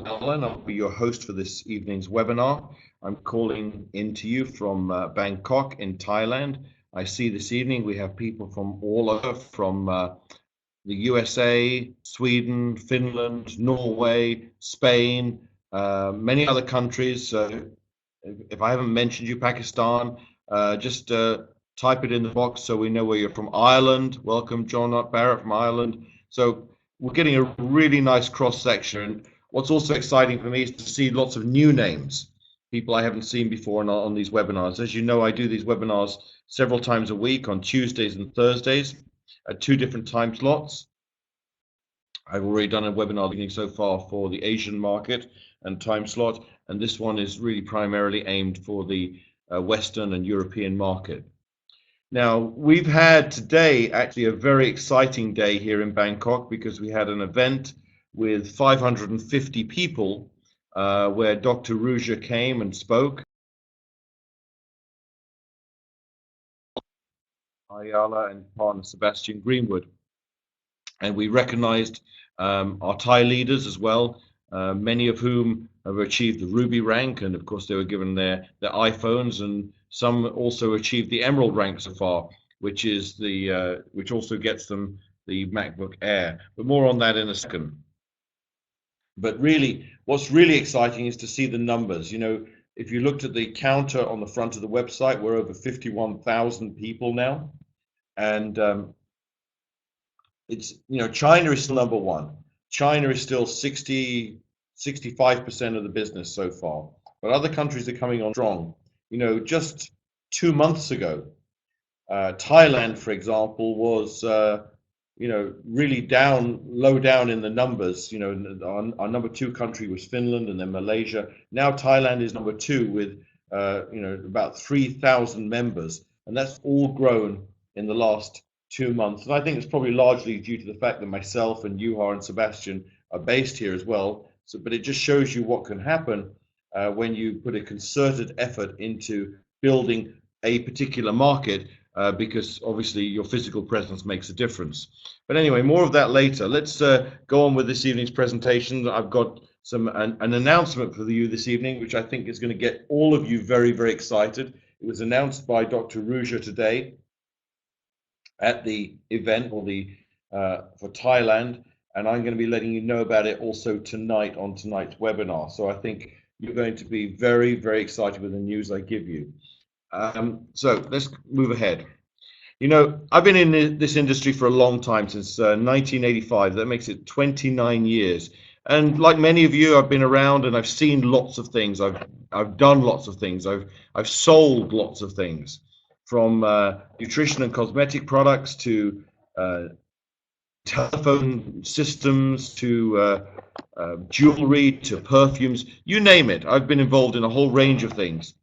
Alan. I'll be your host for this evening's webinar. I'm calling in to you from Bangkok in Thailand. I see this evening we have people from all over, from the USA, Sweden, Finland, Norway, Spain, many other countries. If I haven't mentioned you, Pakistan, just type it in the box so we know where you're from. Ireland, welcome, John Barrett from Ireland. So we're getting a really nice cross section. What's also exciting for me is to see lots of new names, people I haven't seen before on these webinars. As you know, I do these webinars several times a week on Tuesdays and Thursdays at 2 different time slots. I've already done a webinar beginning so far for the Asian market and time slot, and this one is really primarily aimed for the Western and European market. Now, we've had today actually a very exciting day here in Bangkok because we had an event with 550 people where Dr. Ruja came and spoke. Ayala and partner Sebastian Greenwood. And we recognized our Thai leaders as well, many of whom have achieved the Ruby rank, and of course they were given their iPhones, and some also achieved the Emerald rank so far, which is the which also gets them the MacBook Air. But more on that in a second. But really, what's really exciting is to see the numbers. You know, if you looked at the counter on the front of the website, we're over 51,000 people now, and it's, you know, China is still number one. China is still 65% of the business so far, but other countries are coming on strong. You know, just 2 months ago, Thailand, for example, was you know, really low down in the numbers. You know, our number 2 country was Finland, and then Malaysia. Now Thailand is number 2 with you know, about 3,000 members, and that's all grown in the last 2 months. And I think it's probably largely due to the fact that myself and Juha and Sebastian are based here as well. So, but it just shows you what can happen when you put a concerted effort into building a particular market, because obviously your physical presence makes a difference. But anyway, more of that later. Let's go on with this evening's presentation. I've got an announcement for you this evening, which I think is going to get all of you very, very excited. It was announced by Dr. Ruja today at the event for Thailand, and I'm going to be letting you know about it also tonight on tonight's webinar. So I think you're going to be very, very excited with the news I give you. So let's move ahead. You know, I've been in this industry for a long time, since 1985. That makes it 29 years. And like many of you, I've been around and I've seen lots of things. I've done lots of things. I've sold lots of things, from nutrition and cosmetic products to telephone systems to jewelry to perfumes, you name it. I've been involved in a whole range of things.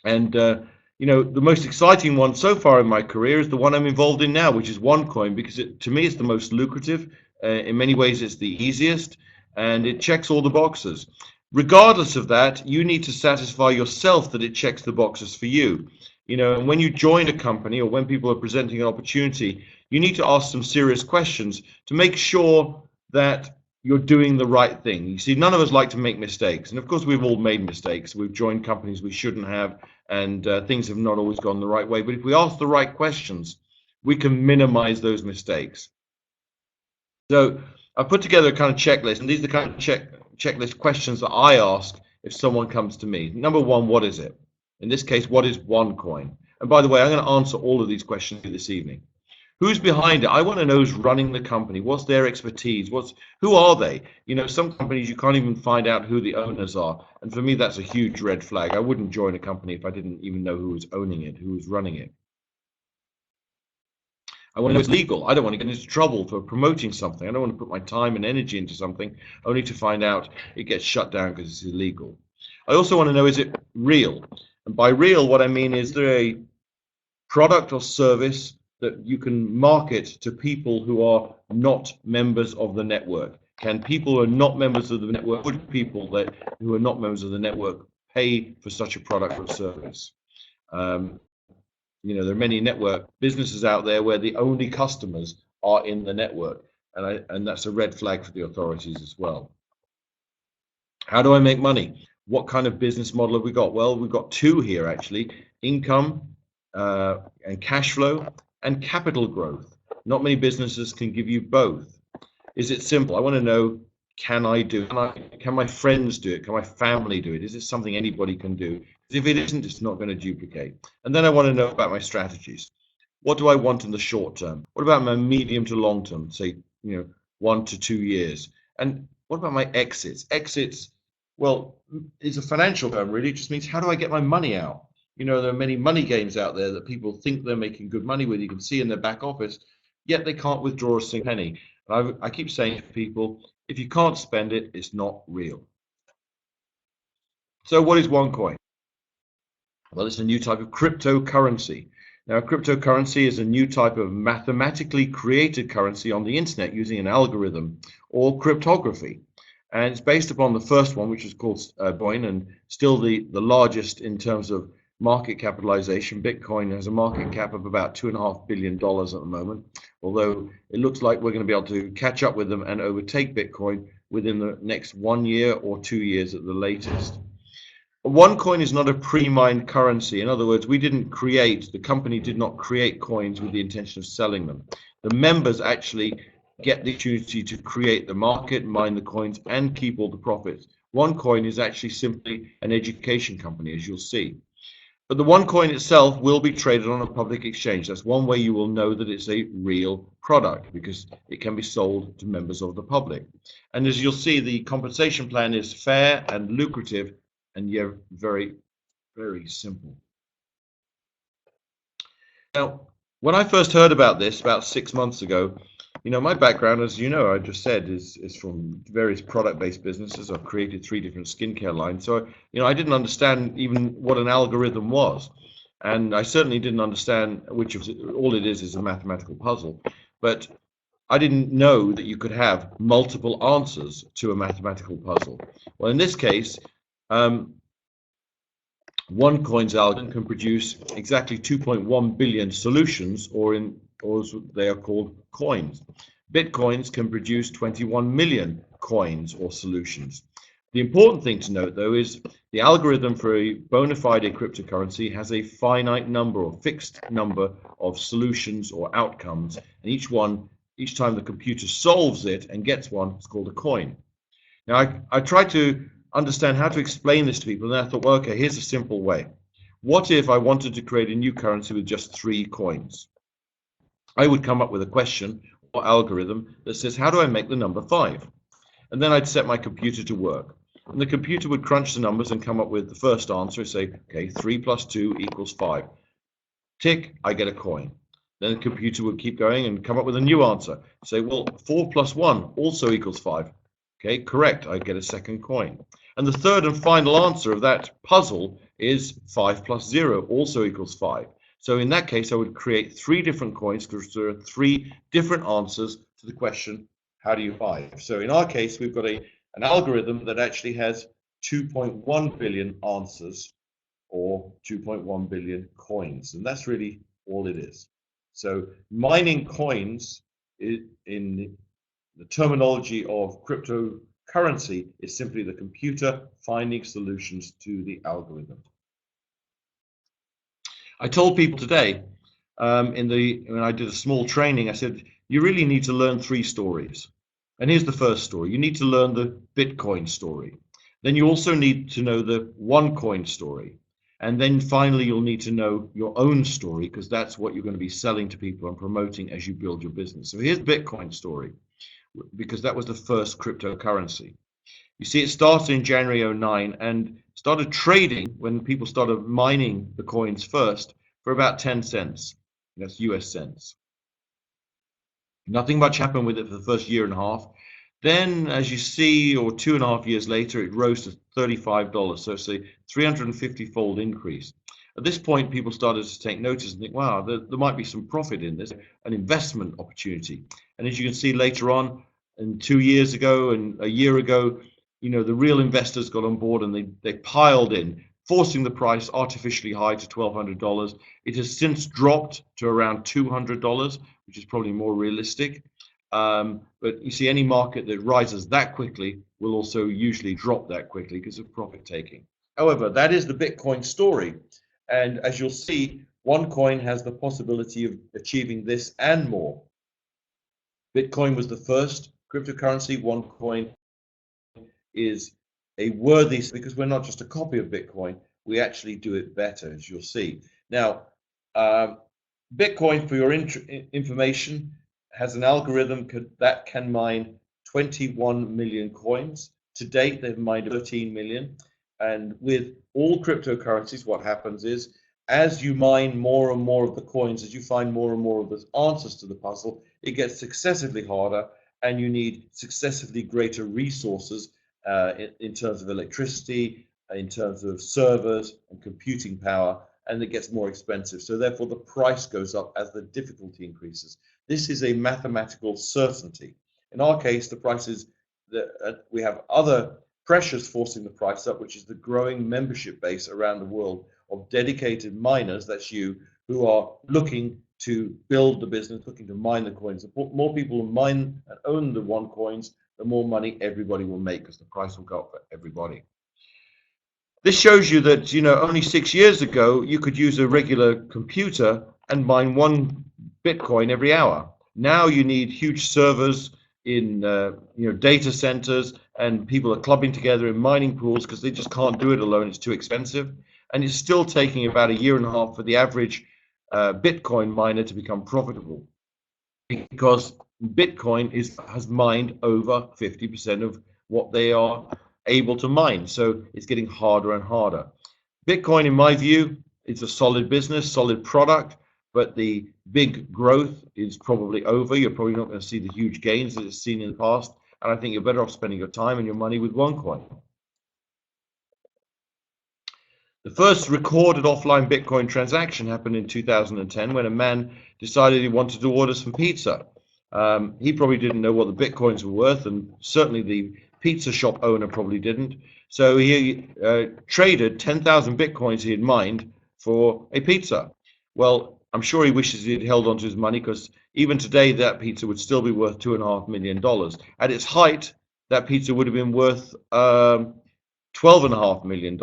And you know, the most exciting one so far in my career is the one I'm involved in now, which is OneCoin, because to me it's the most lucrative. In many ways it's the easiest, and it checks all the boxes. Regardless of that, you need to satisfy yourself that it checks the boxes for you. You know, and when you join a company or when people are presenting an opportunity, you need to ask some serious questions to make sure that you're doing the right thing. You see, none of us like to make mistakes. And of course, we've all made mistakes. We've joined companies we shouldn't have, and things have not always gone the right way. But if we ask the right questions, we can minimize those mistakes. So I put together a kind of checklist, and these are the kind of checklist questions that I ask if someone comes to me. Number 1, what is it? In this case, what is OneCoin? And by the way, I'm going to answer all of these questions this evening. Who's behind it? I want to know who's running the company. What's their expertise? Who are they? You know, some companies you can't even find out who the owners are. And for me, that's a huge red flag. I wouldn't join a company if I didn't even know who was owning it, who was running it. I want to know it's legal. I don't want to get into trouble for promoting something. I don't want to put my time and energy into something only to find out it gets shut down because it's illegal. I also want to know, is it real? And by real, what I mean is, there a product or service that you can market to people who are not members of the network? Can people who are not members of the network, would people who are not members of the network pay for such a product or service? You know, there are many network businesses out there where the only customers are in the network, and that's a red flag for the authorities as well. How do I make money? What kind of business model have we got? Well, we've got two here actually: income and cash flow, and capital growth. Not many businesses can give you both. Is it simple? I want to know, can I do it? Can my friends do it? Can my family do it? Is it something anybody can do? Because if it isn't, it's not going to duplicate. And then I want to know about my strategies. What do I want in the short term? What about my medium to long term, say, 1 to 2 years? And what about my exits? Exits, well, is a financial term really. It just means, how do I get my money out? There are many money games out there that people think they're making good money with. You can see in their back office, yet they can't withdraw a single penny. And I keep saying to people, if you can't spend it, it's not real. So what is OneCoin? Well, it's a new type of cryptocurrency. Now, cryptocurrency is a new type of mathematically created currency on the internet using an algorithm or cryptography. And it's based upon the first one, which is called Bitcoin, and still the largest in terms of market capitalization. Bitcoin has a market cap of about $2.5 billion at the moment, although it looks like we're going to be able to catch up with them and overtake Bitcoin within the next 1 year or 2 years at the latest. OneCoin is not a pre-mined currency. In other words, the company did not create coins with the intention of selling them. The members actually get the opportunity to create the market, mine the coins, and keep all the profits. OneCoin is actually simply an education company, as you'll see. But the OneCoin itself will be traded on a public exchange. That's one way you will know that it's a real product, because it can be sold to members of the public. And as you'll see, the compensation plan is fair and lucrative, and yet very, very simple. Now, when I first heard about this about 6 months ago, my background, as I just said, is from various product-based businesses. I've created 3 different skincare lines. So, I didn't understand even what an algorithm was. And I certainly didn't understand all it is a mathematical puzzle. But I didn't know that you could have multiple answers to a mathematical puzzle. Well, in this case, OneCoin's algorithm can produce exactly 2.1 billion solutions, or as they are called, coins. Bitcoins can produce 21 million coins or solutions. The important thing to note, though, is the algorithm for a bona fide cryptocurrency has a finite number or fixed number of solutions or outcomes, and each time the computer solves it and gets one, it's called a coin. Now, I tried to understand how to explain this to people, and I thought, well, okay, here's a simple way. What if I wanted to create a new currency with just 3 coins? I would come up with a question or algorithm that says, how do I make the number 5? And then I'd set my computer to work. And the computer would crunch the numbers and come up with the first answer, say, okay, 3 plus 2 equals 5. Tick, I get a coin. Then the computer would keep going and come up with a new answer. Say, well, 4 plus 1 also equals 5. Okay, correct, I get a second coin. And the third and final answer of that puzzle is 5 plus 0 also equals 5. So in that case, I would create 3 different coins because there are 3 different answers to the question, how do you 5? So in our case, we've got an algorithm that actually has 2.1 billion answers, or 2.1 billion coins. And that's really all it is. So mining coins in the terminology of cryptocurrency is simply the computer finding solutions to the algorithm. I told people today when I did a small training, I said, you really need to learn 3 stories. And here's the first story. You need to learn the Bitcoin story. Then you also need to know the OneCoin story. And then finally, you'll need to know your own story, because that's what you're going to be selling to people and promoting as you build your business. So here's Bitcoin story, because that was the first cryptocurrency. You see, it started in January 2009 and started trading when people started mining the coins first for about 10 cents. That's US cents. Nothing much happened with it for the first year and a half. Then, as you see, or 2.5 years later, it rose to $35. So it's a 350-fold increase. At this point, people started to take notice and think, wow, there might be some profit in this, an investment opportunity. And as you can see later on, and 2 years ago and a year ago, the real investors got on board and they piled in, forcing the price artificially high to $1,200. It has since dropped to around $200, which is probably more realistic. But you see, any market that rises that quickly will also usually drop that quickly because of profit taking. However, that is the Bitcoin story. And as you'll see, one coin has the possibility of achieving this and more. Bitcoin was the first cryptocurrency. One coin is a worthy, because we're not just a copy of Bitcoin, we actually do it better, as you'll see. Now, Bitcoin, for your information, has an algorithm that can mine 21 million coins. To date, they've mined 13 million. And with all cryptocurrencies, what happens is, as you mine more and more of the coins, as you find more and more of the answers to the puzzle, it gets successively harder, and you need successively greater resources in terms of electricity, in terms of servers and computing power, and it gets more expensive. So therefore, the price goes up as the difficulty increases. This is a mathematical certainty. In our case, the price is we have other pressures forcing the price up, which is the growing membership base around the world of dedicated miners, that's you, who are looking to build the business, looking to mine the coins. The more people mine and own the one coins, the more money everybody will make, because the price will go up for everybody. This shows you that, only 6 years ago, you could use a regular computer and mine 1 Bitcoin every hour. Now you need huge servers in data centers, and people are clubbing together in mining pools because they just can't do it alone. It's too expensive. And it's still taking about 1.5 years for the average Bitcoin miner to become profitable, because Bitcoin has mined over 50% of what they are able to mine. So it's getting harder and harder. Bitcoin, in my view, is a solid business, solid product, but the big growth is probably over. You're probably not going to see the huge gains that it's seen in the past. And I think you're better off spending your time and your money with one coin. The first recorded offline Bitcoin transaction happened in 2010 when a man decided he wanted to order some pizza. He probably didn't know what the Bitcoins were worth, and certainly the pizza shop owner probably didn't. So he traded 10,000 Bitcoins he had mined for a pizza. Well, I'm sure he wishes he'd held on to his money, because even today that pizza would still be worth $2.5 million. At its height, that pizza would have been worth $12.5 million.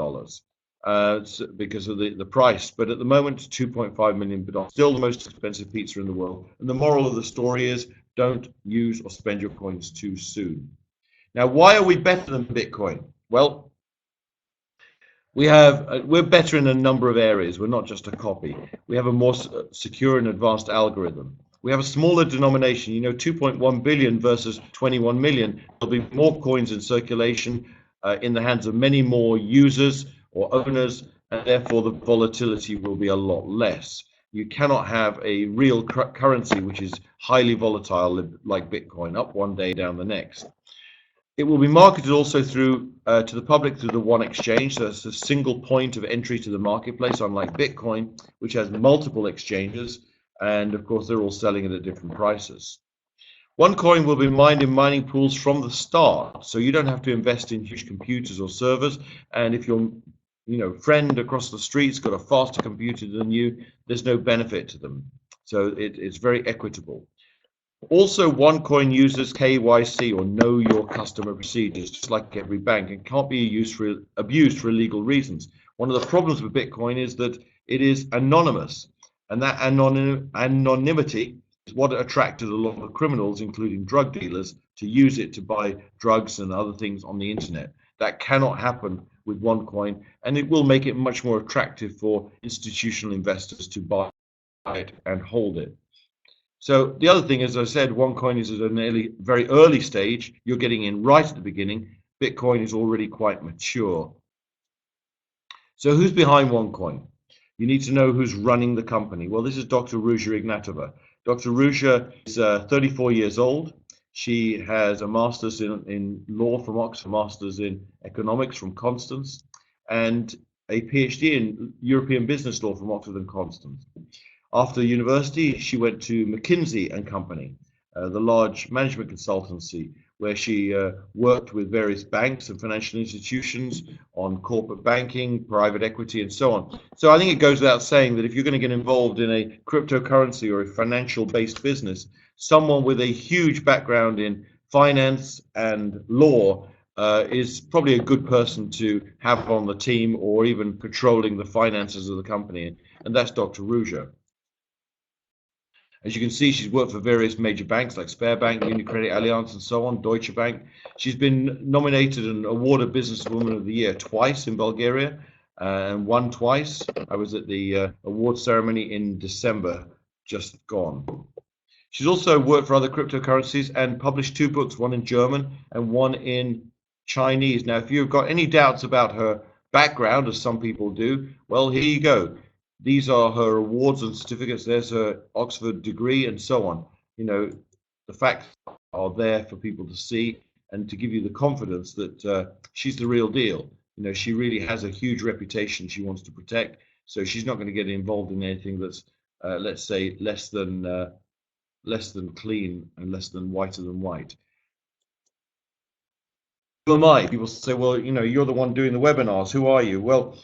Because of the price, but at the moment, 2.5 million, but still the most expensive pizza in the world. And the moral of the story is, don't use or spend your coins too soon. Now, why are we better than Bitcoin? Well, we're better in a number of areas. We're not just a copy. We have a more secure and advanced algorithm. We have a smaller denomination. 2.1 billion versus 21 million. There'll be more coins in circulation in the hands of many more users or owners, and therefore the volatility will be a lot less. You cannot have a real currency which is highly volatile like Bitcoin, up one day, down the next. It will be marketed also through to the public through the one exchange. So it's a single point of entry to the marketplace, unlike Bitcoin, which has multiple exchanges, and of course they're all selling it at different prices. One coin will be mined in mining pools from the start, so you don't have to invest in huge computers or servers. And if your friend across the street's got a faster computer than you, there's no benefit to them. So it's very equitable. Also, one coin uses KYC, or know your customer procedures, just like every bank, and can't be abused for illegal reasons. One of the problems with Bitcoin is that it is anonymous, and that anonymity is what attracted a lot of criminals, including drug dealers, to use it to buy drugs and other things on the internet. That cannot happen with one coin, and it will make it much more attractive for institutional investors to buy it and hold it. So the other thing, as I said, one coin is at a very early stage. You're getting in right at the beginning. Bitcoin is already quite mature. So who's behind one coin? You need to know who's running the company. Well, this is Dr. Ruja Ignatova. Dr. Ruja is 34 years old. She has a master's in law from Oxford, master's in economics from Constance, and a PhD in European business law from Oxford and Constance. After university, she went to McKinsey & Company, the large management consultancy, where she worked with various banks and financial institutions on corporate banking, private equity, and so on. So I think it goes without saying that if you're going to get involved in a cryptocurrency or a financial-based business, someone with a huge background in finance and law is probably a good person to have on the team or even controlling the finances of the company, and that's Dr. Ruja. As you can see, she's worked for various major banks like Sberbank, UniCredit Allianz, and so on, Deutsche Bank. She's been nominated and awarded Businesswoman of the Year twice in Bulgaria, and won twice. I was at the award ceremony in December, just gone. She's also worked for other cryptocurrencies and published 2 books, one in German and one in Chinese. Now, if you've got any doubts about her background, as some people do, well, here you go. These are her awards and certificates. There's her Oxford degree and so on. You know, the facts are there for people to see and to give you the confidence that she's the real deal. You know, she really has a huge reputation she wants to protect, so she's not going to get involved in anything that's, let's say, less than clean and less than whiter than white. Who am I? People say, well, you know, you're the one doing the webinars. Who are you? Well,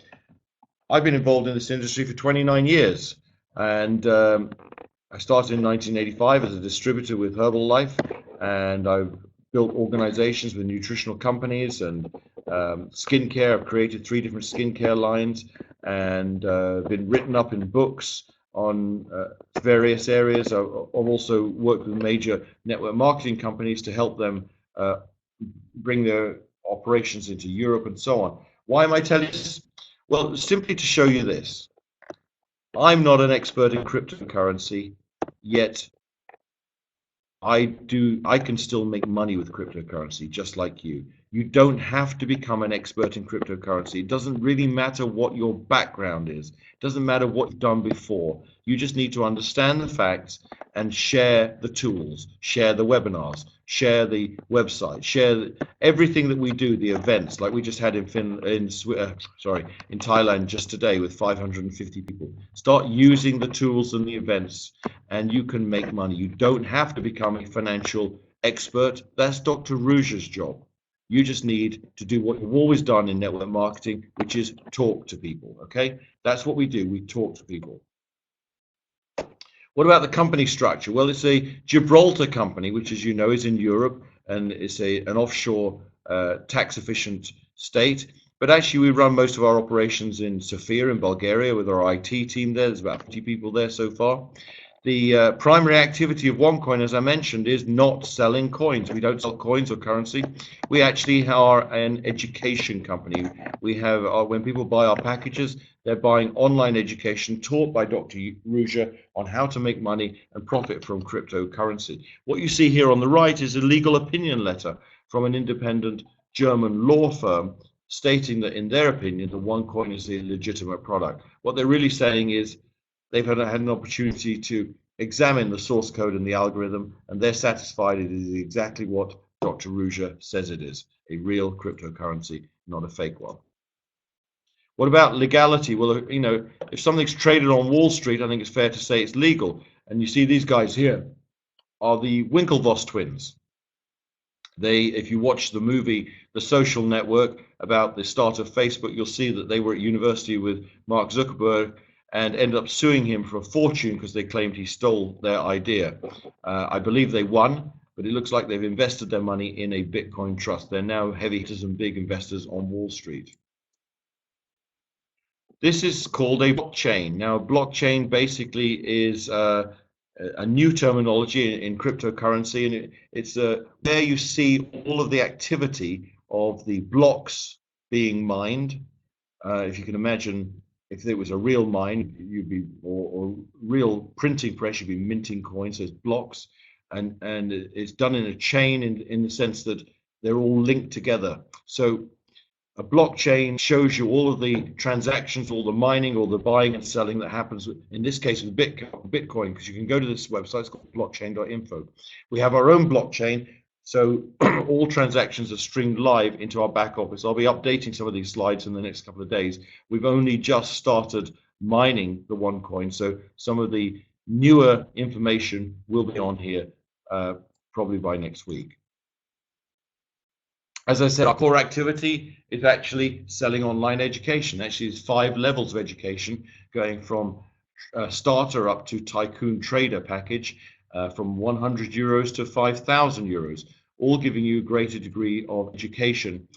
I've been involved in this industry for 29 years, and I started in 1985 as a distributor with Herbalife, and I've built organizations with nutritional companies and skincare. I've created 3 different skincare lines and been written up in books on various areas. I've also worked with major network marketing companies to help them bring their operations into Europe and so on. Why am I telling you this? Well, simply to show you this. I'm not an expert in cryptocurrency, yet I can still make money with cryptocurrency just like you. You don't have to become an expert in cryptocurrency. It doesn't really matter what your background is. It doesn't matter what you've done before. You just need to understand the facts and share the tools, share the webinars, share the website, share everything that we do, the events like we just had in Thailand just today with 550 people. Start using the tools and the events and you can make money. You don't have to become a financial expert. That's Dr. Ruja's job. You just need to do what you've always done in network marketing, which is talk to people, okay? That's what we do. We talk to people. What about the company structure? Well, it's a Gibraltar company, which, as you know, is in Europe, and it's an offshore tax-efficient state. But actually, we run most of our operations in Sofia in Bulgaria with our IT team there. There's about 50 people there so far. The primary activity of OneCoin, as I mentioned, is not selling coins. We don't sell coins or currency. We actually are an education company. We have, when people buy our packages, they're buying online education taught by Dr. Ruja on how to make money and profit from cryptocurrency. What you see here on the right is a legal opinion letter from an independent German law firm stating that, in their opinion, the OneCoin is a legitimate product. What they're really saying is they've had an opportunity to examine the source code and the algorithm, and they're satisfied it is exactly what Dr. Ruja says it is, a real cryptocurrency, not a fake one. What about legality? Well, you know, if something's traded on Wall Street, I think it's fair to say it's legal. And you see these guys here are the Winklevoss twins. If you watch the movie The Social Network about the start of Facebook, you'll see that they were at university with Mark Zuckerberg and ended up suing him for a fortune because they claimed he stole their idea. I believe they won, but it looks like they've invested their money in a Bitcoin trust. They're now heavy hitters and big investors on Wall Street. This is called a blockchain. Now, blockchain basically is a new terminology in cryptocurrency, and it's where you see all of the activity of the blocks being mined. If you can imagine, if it was a real mine, you'd be, or real printing press, you'd be minting coins. So it's blocks, and it's done in a chain in the sense that they're all linked together. So a blockchain shows you all of the transactions, all the mining, all the buying and selling that happens, in this case with Bitcoin, because you can go to this website, it's called blockchain.info. We have our own blockchain, so all transactions are streamed live into our back office. I'll be updating some of these slides in the next couple of days. We've only just started mining the OneCoin, so some of the newer information will be on here probably by next week. As I said, our core activity is actually selling online education. Actually, it's 5 levels of education, going from starter up to tycoon trader package, from €100 to €5,000, all giving you a greater degree of education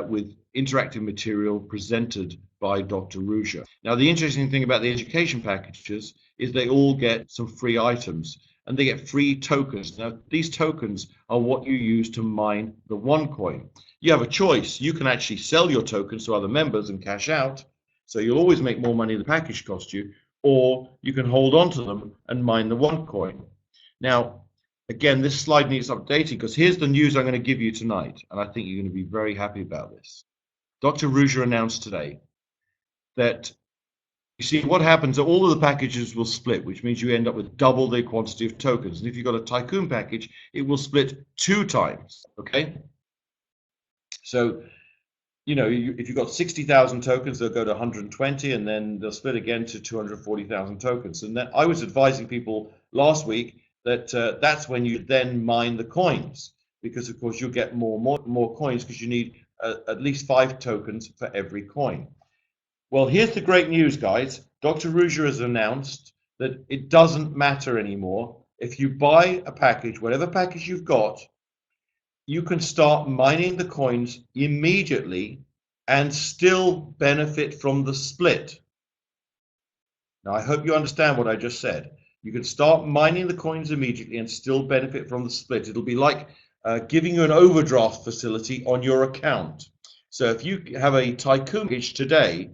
with interactive material presented by Dr. Ruja. Now, the interesting thing about the education packages is they all get some free items, and they get free tokens. Now, these tokens are what you use to mine the OneCoin. You have a choice. You can actually sell your tokens to other members and cash out, so you'll always make more money than the package cost you, or you can hold on to them and mine the OneCoin. Now, again, this slide needs updating, because here's the news I'm going to give you tonight, and I think you're going to be very happy about this. Dr. Ruja announced today that, you see, what happens, all of the packages will split, which means you end up with double the quantity of tokens. And if you've got a tycoon package, it will split 2 times, okay? So, you know, if you've got 60,000 tokens, they'll go to 120, and then they'll split again to 240,000 tokens. And then I was advising people last week that that's when you then mine the coins, because of course you'll get more coins, because you need at least 5 tokens for every coin. Well, here's the great news, guys. Dr. Ruja has announced that it doesn't matter anymore. If you buy a package, whatever package you've got, you can start mining the coins immediately and still benefit from the split. Now, I hope you understand what I just said. You can start mining the coins immediately and still benefit from the split. It'll be like giving you an overdraft facility on your account. So if you have a tycoon package today,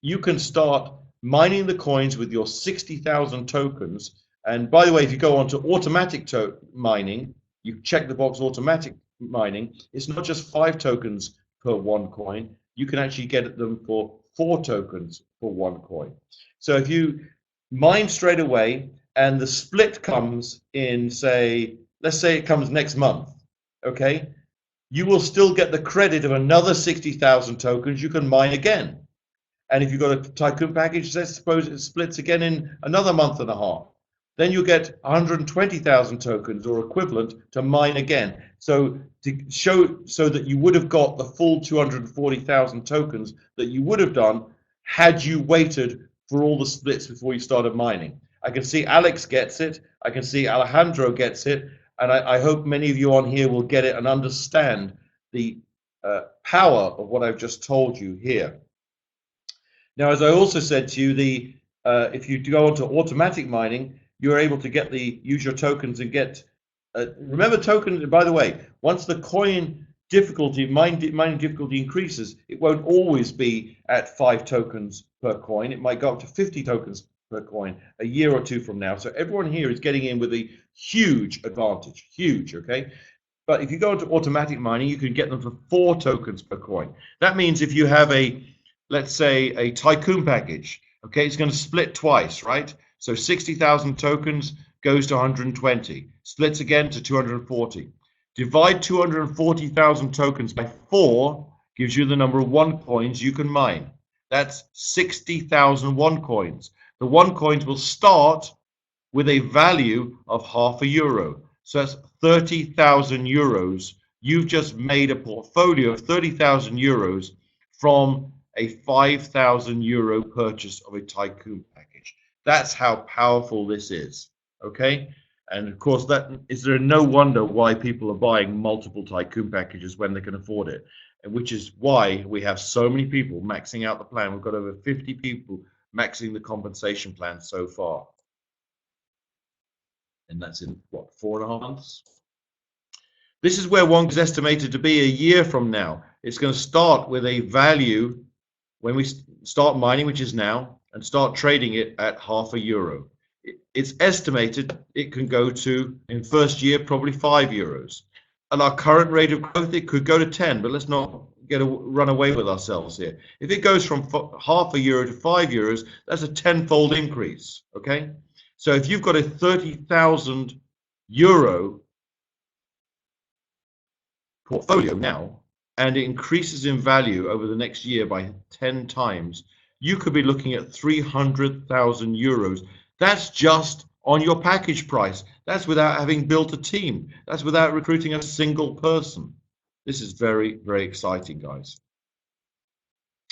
you can start mining the coins with your 60,000 tokens. And by the way, if you go on to automatic mining, you check the box automatic mining, it's not just 5 tokens per 1 coin. You can actually get them for 4 tokens for 1 coin. So if you mine straight away and the split comes in, say, let's say it comes next month, okay, you will still get the credit of another 60,000 tokens. You can mine again. And if you've got a tycoon package, let's suppose it splits again in another month and a half, then you get 120,000 tokens or equivalent to mine again. So to show so that you would have got the full 240,000 tokens that you would have done had you waited for all the splits before you started mining. I can see Alex gets it. I can see Alejandro gets it. And I hope many of you on here will get it and understand the power of what I've just told you here. Now, as I also said to you, if you go onto automatic mining, you're able to use your tokens and get. Remember, tokens. By the way, once the coin difficulty, mining difficulty increases, it won't always be at 5 tokens per coin. It might go up to 50 tokens per coin a year or 2 from now. So everyone here is getting in with a huge advantage, huge. Okay. But if you go into automatic mining, you can get them for 4 tokens per coin. That means if you have let's say a tycoon package, okay, it's going to split twice, right? So 60,000 tokens goes to 120, splits again to 240. Divide 240,000 tokens by 4, gives you the number of OneCoins you can mine. That's 60,000 OneCoins. The OneCoins will start with a value of €0.50. So that's 30,000 euros. You've just made a portfolio of 30,000 euros from a 5,000 euro purchase of a tycoon package. That's how powerful this is, okay? And of course, there no wonder why people are buying multiple tycoon packages when they can afford it, and which is why we have so many people maxing out the plan. We've got over 50 people maxing the compensation plan so far. And that's in, what, 4.5 months? This is where one is estimated to be a year from now. It's going to start with a value when we start mining, which is now, and start trading it at €0.50. It's estimated it can go to, in first year, probably €5. At our current rate of growth, it could go to 10, but let's not run away with ourselves here. If it goes from €0.50 to €5, that's a 10-fold increase, okay? So if you've got a 30,000 euro portfolio now, and it increases in value over the next year by 10 times, you could be looking at 300,000 euros. That's just on your package price. That's without having built a team. That's without recruiting a single person. This is very, very exciting, guys.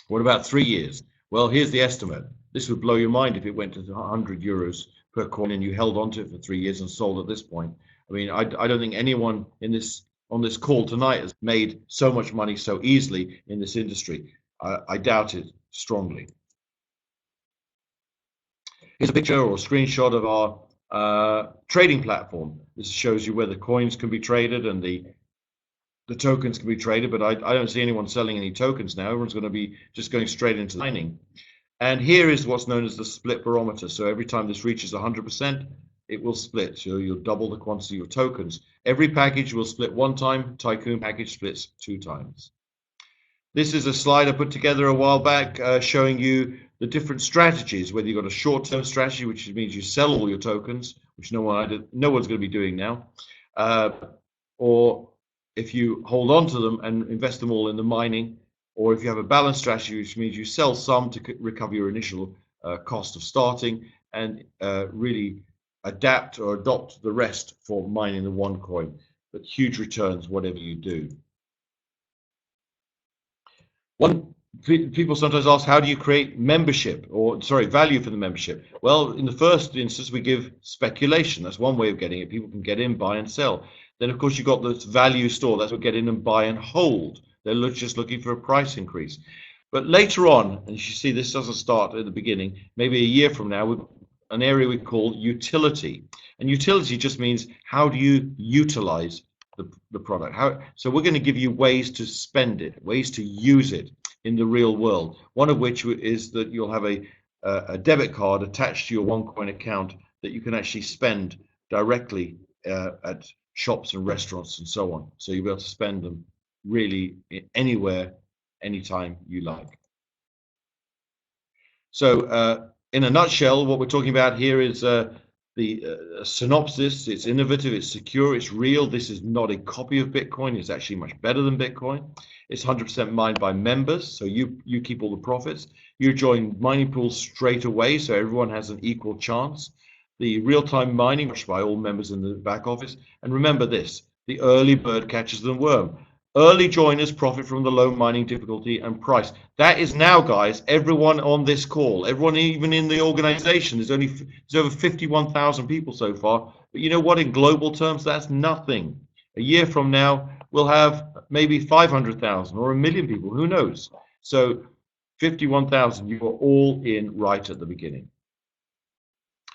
What about 3 years? Well, here's the estimate. This would blow your mind if it went to 100 euros per coin and you held onto it for 3 years and sold at this point. I mean, I don't think anyone on this call tonight has made so much money so easily in this industry. I doubt it strongly. Here's a picture or a screenshot of our trading platform. This shows you where the coins can be traded and the tokens can be traded, but I don't see anyone selling any tokens now. Everyone's going to be just going straight into mining. And here is what's known as the split barometer. So every time this reaches 100%, it will split. So you'll double the quantity of tokens. Every package will split 1 time. Tycoon package splits 2 times. This is a slide I put together a while back showing you the different strategies, whether you've got a short-term strategy, which means you sell all your tokens, which no one's going to be doing now, or if you hold on to them and invest them all in the mining, or if you have a balanced strategy, which means you sell some to recover your initial cost of starting and really adapt or adopt the rest for mining the one coin, but huge returns whatever you do. People sometimes ask, how do you create membership, or sorry, value for the membership? Well, in the first instance, we give speculation. That's one way of getting it. People can get in, buy and sell. Then, of course, you've got this value store. That's what get in and buy and hold. They're just looking for a price increase. But later on, and you see this doesn't start at the beginning, maybe a year from now, an area we call utility. And utility just means how do you utilize the product. So we're going to give you ways to spend it, ways to use it in the real world. One of which is that you'll have a debit card attached to your OneCoin account that you can actually spend directly at shops and restaurants and so on. So you'll be able to spend them really anywhere, anytime you like. So in a nutshell, what we're talking about here is the synopsis. It's innovative, it's secure, it's real. This is not a copy of Bitcoin. It's actually much better than Bitcoin. It's 100% mined by members, so you keep all the profits. You join mining pools straight away, so everyone has an equal chance. The real-time mining watched by all members in the back office. And remember this, the early bird catches the worm. Early joiners profit from the low mining difficulty and price. That is now, guys, everyone on this call, everyone even in the organization. There's over 51,000 people so far. But you know what? In global terms, that's nothing. A year from now, we'll have maybe 500,000 or 1 million people. Who knows? So 51,000, you are all in right at the beginning.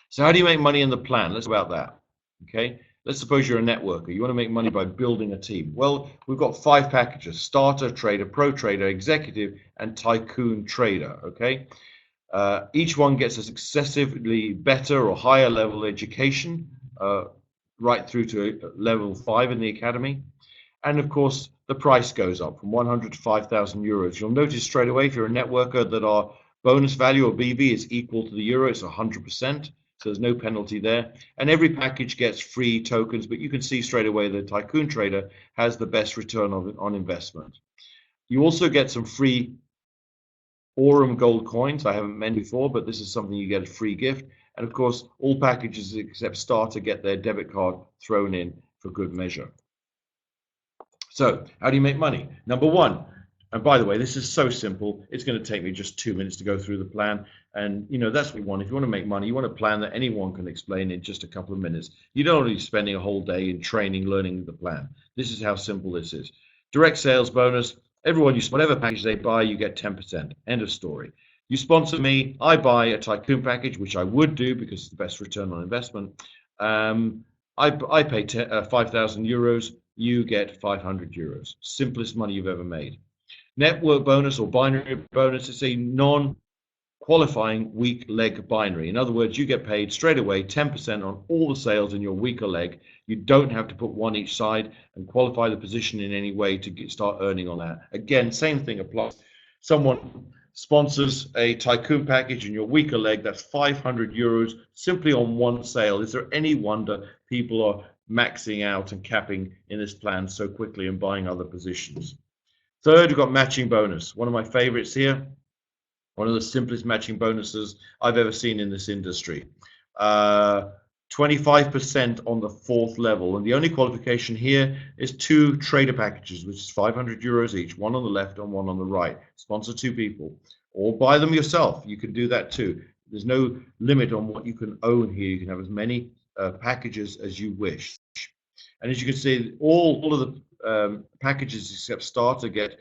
So how do you make money in the plan? Let's talk about that. Okay. Let's suppose you're a networker. You want to make money by building a team. Well, we've got 5 packages: starter, trader, pro trader, executive, and tycoon trader. Okay. Each one gets a successively better or higher level education, right through to level 5 in the academy. And of course, the price goes up from 100 to 5,000 euros. You'll notice straight away, if you're a networker, that our bonus value or BV is equal to the euro. It's 100%. So there's no penalty there. And every package gets free tokens, but you can see straight away the Tycoon Trader has the best return on investment. You also get some free Aurum gold coins. I haven't mentioned before, but this is something you get a free gift. And of course, all packages except starter get their debit card thrown in for good measure. So how do you make money? Number one, and by the way, this is so simple. It's going to take me just 2 minutes to go through the plan. And, you know, that's what you want. If you want to make money, you want a plan that anyone can explain in just a couple of minutes. You don't want to be spending a whole day in training, learning the plan. This is how simple this is. Direct sales bonus. Everyone, whatever package they buy, you get 10%. End of story. You sponsor me. I buy a Tycoon package, which I would do because it's the best return on investment. I pay 5,000 euros. You get 500 euros. Simplest money you've ever made. Network bonus or binary bonus is a non-qualifying weak leg binary. In other words, you get paid straight away 10% on all the sales in your weaker leg. You don't have to put one each side and qualify the position in any way to start earning on that. Again, same thing applies. Someone sponsors a Tycoon package in your weaker leg, that's 500 euros simply on one sale. Is there any wonder people are maxing out and capping in this plan so quickly and buying other positions? Third, we've got matching bonus. One of my favorites here. One of the simplest matching bonuses I've ever seen in this industry. 25% on the fourth level. And the only qualification here is 2 trader packages, which is 500 euros each, one on the left and one on the right. Sponsor 2 people, or buy them yourself. You can do that too. There's no limit on what you can own here. You can have as many packages as you wish. And as you can see, all of the packages except starter get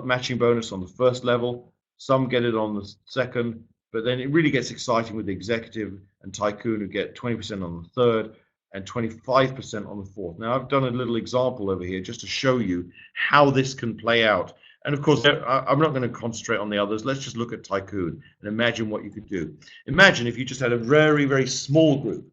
matching bonus on the first level. Some get it on the second, but then it really gets exciting with the executive and tycoon, who get 20% on the third and 25% on the fourth. Now, I've done a little example over here just to show you how this can play out. And of course, I'm not going to concentrate on the others. Let's just look at tycoon and imagine what you could do. Imagine if you just had a very, very small group.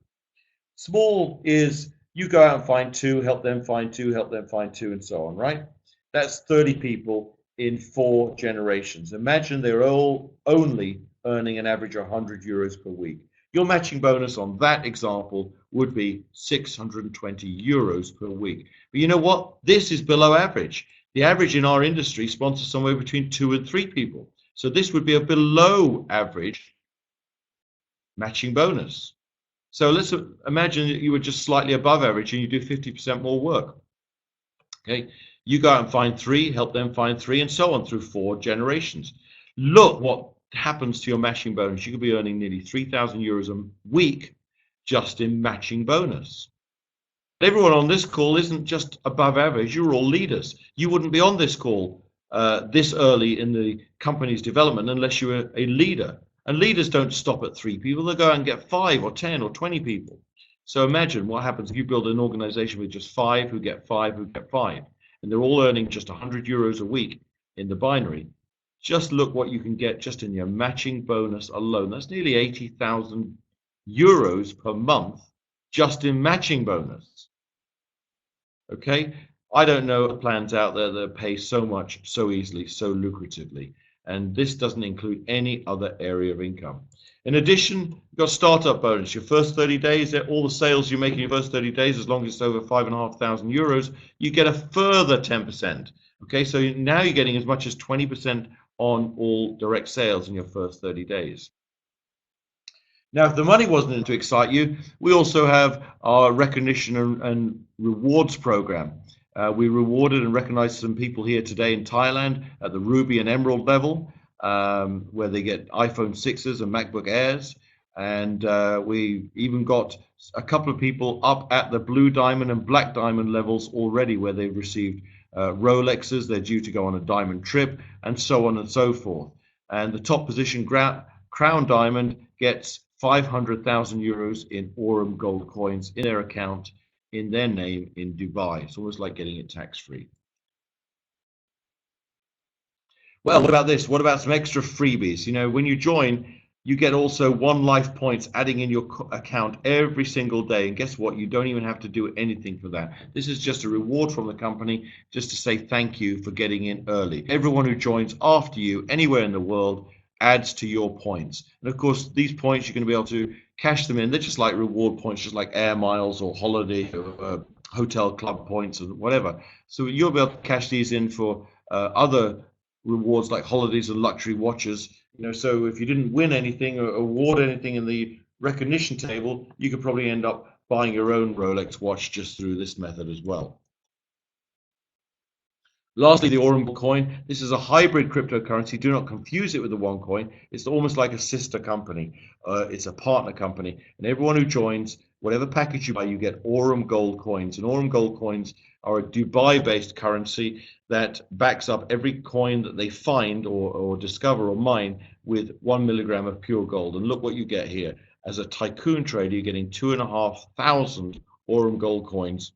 Small is you go out and find 2, help them find 2, help them find 2, and so on, right? That's 30 people in 4 generations. Imagine they're all only earning an average of 100 euros per week. Your matching bonus on that example would be 620 euros per week. But you know what? This is below average. The average in our industry sponsors somewhere between 2 and 3 people. So this would be a below average matching bonus. So let's imagine that you were just slightly above average and you do 50% more work. Okay, you go out and find 3, help them find 3, and so on through 4 generations. Look what happens to your matching bonus. You could be earning nearly 3,000 euros a week just in matching bonus. Everyone on this call isn't just above average. You're all leaders. You wouldn't be on this call this early in the company's development unless you were a leader. And leaders don't stop at 3 people. They go out and get 5 or 10 or 20 people. So imagine what happens if you build an organization with just 5 who get 5 who get 5. And they're all earning just 100 euros a week in the binary. Just look what you can get just in your matching bonus alone. That's nearly 80,000 euros per month just in matching bonus. Okay, I don't know plans out there that pay so much, so easily, so lucratively. And this doesn't include any other area of income. In addition, you've got startup bonus. Your first 30 days, all the sales you make in your first 30 days, as long as it's over 5,500 euros, you get a further 10%. Okay, so now you're getting as much as 20% on all direct sales in your first 30 days. Now, if the money wasn't to excite you, we also have our recognition and rewards program. We rewarded and recognized some people here today in Thailand at the Ruby and Emerald level, where they get iPhone 6s and MacBook Airs. And we even got a couple of people up at the Blue Diamond and Black Diamond levels already, where they've received Rolexes. They're due to go on a diamond trip, and so on and so forth. And the top position, Crown Diamond, gets 500,000 euros in Aurum gold coins in their account in their name in Dubai. It's almost like getting it tax-free. Well, what about this? What about some extra freebies? You know, when you join, you get also 1 life points adding in your account every single day. And guess what? You don't even have to do anything for that. This is just a reward from the company just to say thank you for getting in early. Everyone who joins after you anywhere in the world adds to your points. And of course, these points, you're going to be able to cash them in. They're just like reward points, just like air miles or holiday or hotel club points or whatever. So you'll be able to cash these in for other rewards like holidays and luxury watches. You know, so if you didn't win anything or award anything in the recognition table, you could probably end up buying your own Rolex watch just through this method as well. Lastly, the Aurum coin. This is a hybrid cryptocurrency. Do not confuse it with the OneCoin. It's almost like a sister company. It's a partner company. And everyone who joins, whatever package you buy, you get Aurum gold coins. And Aurum gold coins are a Dubai-based currency that backs up every coin that they find or discover or mine with 1 milligram of pure gold. And look what you get here. As a tycoon trader, you're getting 2,500 Aurum gold coins,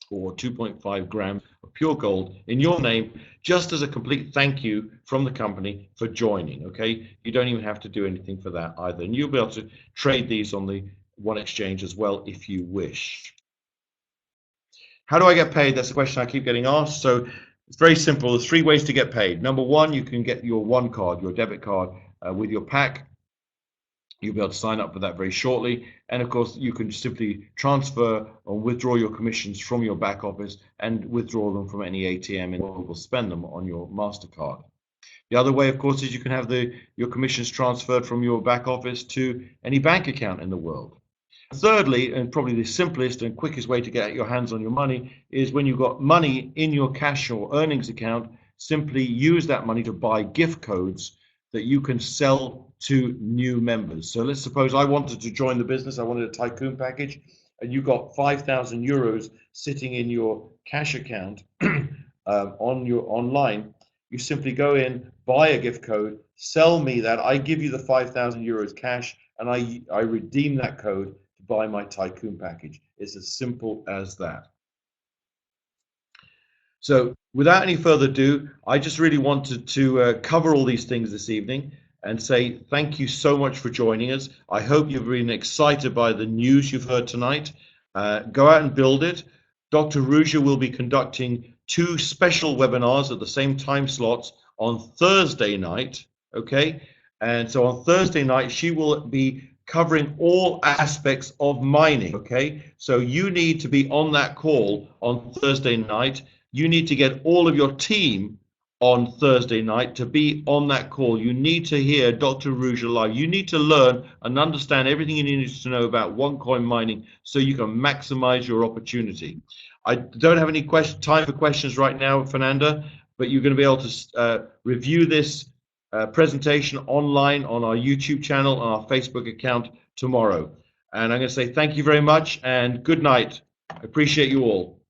or 2.5 grams of pure gold in your name, just as a complete thank you from the company for joining. Okay, you don't even have to do anything for that either, and you'll be able to trade these on the One Exchange as well if you wish. How do I get paid? That's a question I keep getting asked. So it's very simple. There's 3 ways to get paid. Number 1, you can get your One card, your debit card, with your pack. You'll be able to sign up for that very shortly. And of course, you can simply transfer or withdraw your commissions from your back office and withdraw them from any ATM, and will spend them on your MasterCard. The other way, of course, is you can have your commissions transferred from your back office to any bank account in the world. Thirdly, and probably the simplest and quickest way to get your hands on your money, is when you've got money in your cash or earnings account, simply use that money to buy gift codes that you can sell to new members. So let's suppose I wanted to join the business, I wanted a tycoon package, and you got 5,000 euros sitting in your cash account on your online. You simply go in, buy a gift code, sell me that. I give you the 5,000 euros cash, and I redeem that code to buy my tycoon package. It's as simple as that. So without any further ado, I just really wanted to cover all these things this evening and say thank you so much for joining us. I hope you've been excited by the news you've heard tonight. Go out and build it. Dr. Ruja will be conducting 2 special webinars at the same time slots on Thursday night, okay? And so on Thursday night, she will be covering all aspects of mining, okay? So you need to be on that call on Thursday night. You need to get all of your team on Thursday night to be on that call. You need to hear Dr. Ruja live. You need to learn and understand everything you need to know about OneCoin mining so you can maximize your opportunity. I don't have any time for questions right now, Fernanda, but you're going to be able to review this presentation online on our YouTube channel, on our Facebook account tomorrow. And I'm going to say thank you very much and good night. I appreciate you all.